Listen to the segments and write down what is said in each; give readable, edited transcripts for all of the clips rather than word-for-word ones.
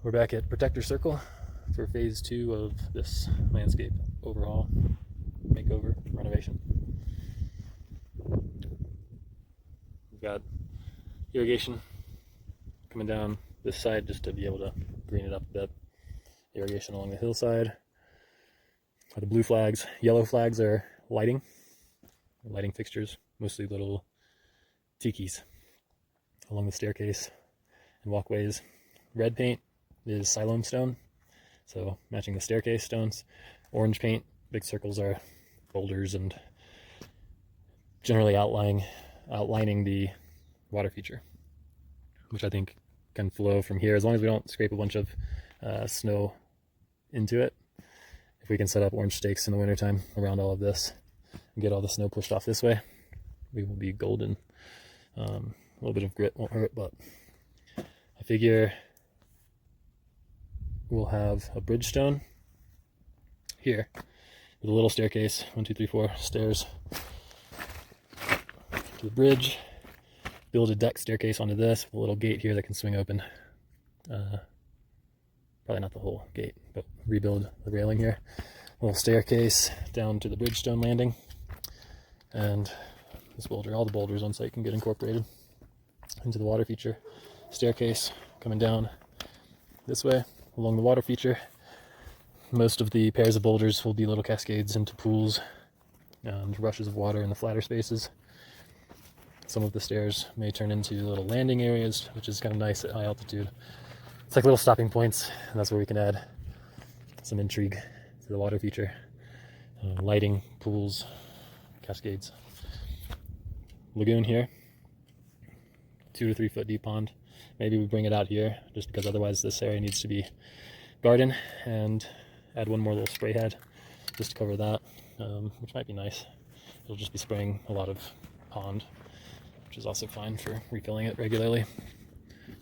We're back at Protector Circle for phase 2 of this landscape overhaul, makeover, renovation. We've got irrigation coming down this side just to be able to green it up a bit. Irrigation along the hillside. The blue flags, yellow flags are lighting fixtures, mostly little tikis along the staircase and walkways. Red paint is Siloam stone, so matching the staircase stones. Orange paint, big circles, are boulders and generally outlining the water feature, which I think can flow from here as long as we don't scrape a bunch of snow into it. If we can set up orange stakes in the wintertime around all of this and get all the snow pushed off this way, we will be golden. A little bit of grit won't hurt, but I figure we'll have a bridge stone here with a little staircase, 1, 2, 3, 4 stairs to the bridge. Build a deck staircase onto this with a little gate here that can swing open. Probably not the whole gate, but rebuild the railing here. A little staircase down to the bridge stone landing, and this boulder, all the boulders on site can get incorporated into the water feature. Staircase coming down this way along the water feature. Most of the pairs of boulders will be little cascades into pools and rushes of water in the flatter spaces. Some of the stairs may turn into little landing areas, which is kind of nice at high altitude. It's like little stopping points, and that's where we can add some intrigue to the water feature. Lighting, pools, cascades. Lagoon here. 2 to 3 foot deep pond. Maybe we bring it out here, just because otherwise this area needs to be garden, and add one more little spray head just to cover that, which might be nice. It'll just be spraying a lot of pond, which is also fine for refilling it regularly.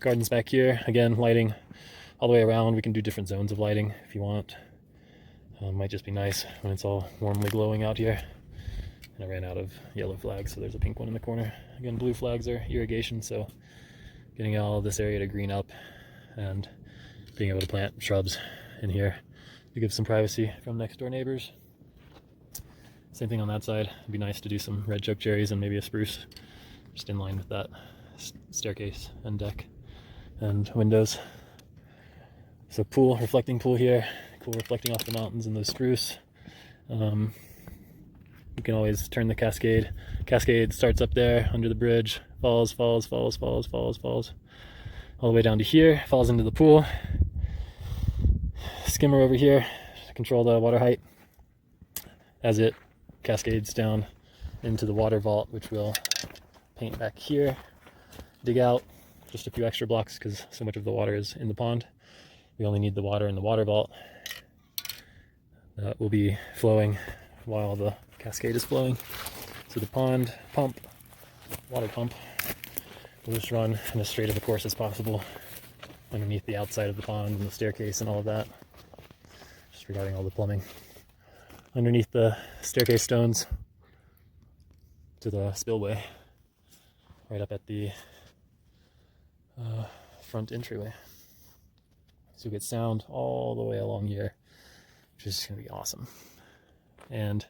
Gardens back here, again, lighting all the way around. We can do different zones of lighting if you want. Might just be nice when it's all warmly glowing out here. And I ran out of yellow flags, so there's a pink one in the corner. Again, blue flags are irrigation, so getting all of this area to green up and being able to plant shrubs in here to give some privacy from next door neighbors. Same thing on that side. It'd be nice to do some red choke cherries and maybe a spruce just in line with that staircase and deck and windows. So pool, reflecting pool here, cool reflecting off the mountains and those spruce. You can always turn the cascade. Cascade starts up there under the bridge, falls all the way down to here, falls into the pool. Skimmer over here to control the water height as it cascades down into the water vault, which we'll paint back here. Dig out just a few extra blocks because so much of the water is in the pond. We only need the water in the water vault. That will be flowing while the cascade is flowing. So the pond pump, water pump, will just run in as straight of a course as possible underneath the outside of the pond and the staircase and all of that. Just regarding all the plumbing. Underneath the staircase stones to the spillway, right up at the front entryway. So we get sound all the way along here, which is going to be awesome. And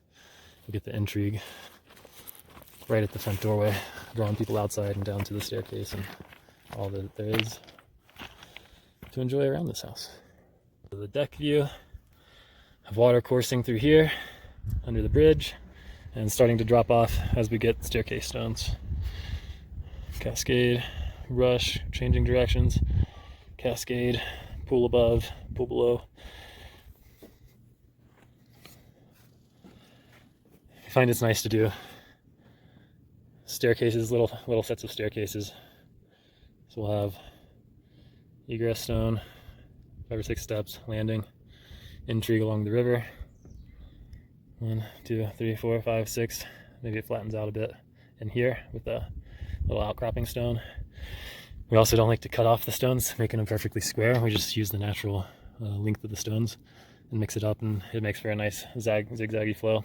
we get the intrigue right at the front doorway, drawing people outside and down to the staircase and all that there is to enjoy around this house. So the deck view of water coursing through here under the bridge and starting to drop off as we get staircase stones. Cascade, rush, changing directions, cascade, pool above, pool below. I find it's nice to do staircases, little sets of staircases. So we'll have egress stone, 5 or 6 steps, landing, intrigue along the river. 1, 2, 3, 4, 5, 6. Maybe it flattens out a bit in here with the little outcropping stone. We also don't like to cut off the stones, making them perfectly square. We just use the natural length of the stones and mix it up, and it makes for a nice zigzaggy flow.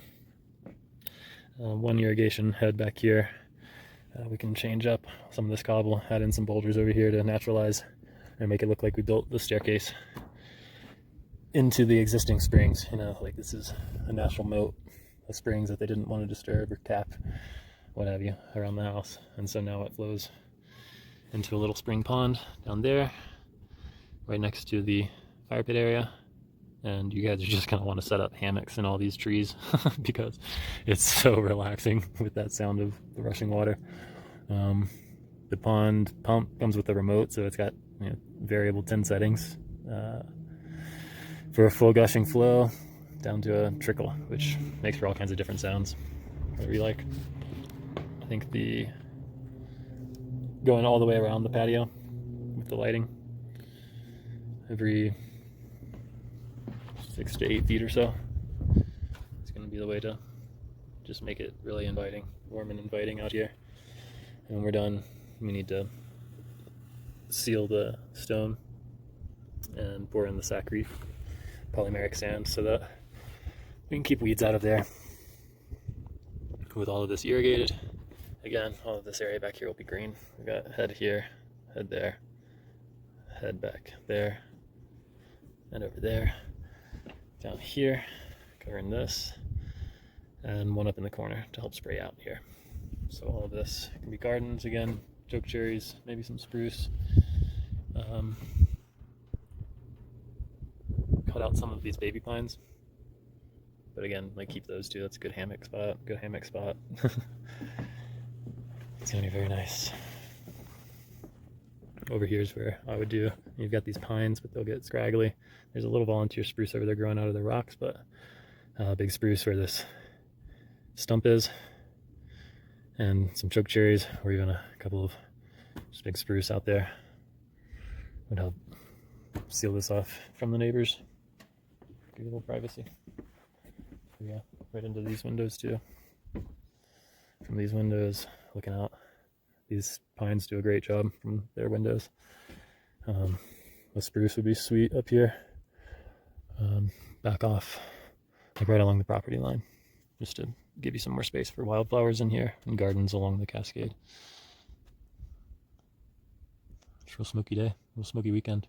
One irrigation head back here. We can change up some of this cobble, add in some boulders over here to naturalize and make it look like we built the staircase into the existing springs. You know, like this is a natural moat of springs that they didn't want to disturb or cap, what have you, around the house. And so now it flows into a little spring pond down there, right next to the fire pit area. And you guys are just gonna want to set up hammocks in all these trees because it's so relaxing with that sound of the rushing water. The pond pump comes with a remote, so it's got, you know, variable 10 settings for a full gushing flow down to a trickle, which makes for all kinds of different sounds, whatever you like. I think the going all the way around the patio with the lighting every 6 to 8 feet or so, it's going to be the way to just make it really inviting, warm and inviting out here. And when we're done, we need to seal the stone and pour in the Sacrete polymeric sand so that we can keep weeds out of there. With all of this irrigated, again, all of this area back here will be green. We've got head here, head there, head back there, and over there, down here, covering this, and one up in the corner to help spray out here. So all of this can be gardens again, choke cherries, maybe some spruce. Cut out some of these baby pines, but again, like keep those two. That's a good hammock spot. Good hammock spot. It's gonna be very nice. Over here is where I would do. You've got these pines, but they'll get scraggly. There's a little volunteer spruce over there growing out of the rocks, but big spruce where this stump is, and some choke cherries, or even a couple of just big spruce out there would help seal this off from the neighbors. Give you a little privacy. Yeah, right into these windows too. From these windows, looking out, these pines do a great job from their windows. The spruce would be sweet up here. Back off, like right along the property line, just to give you some more space for wildflowers in here and gardens along the Cascade. It's a real smoky day, real smoky weekend.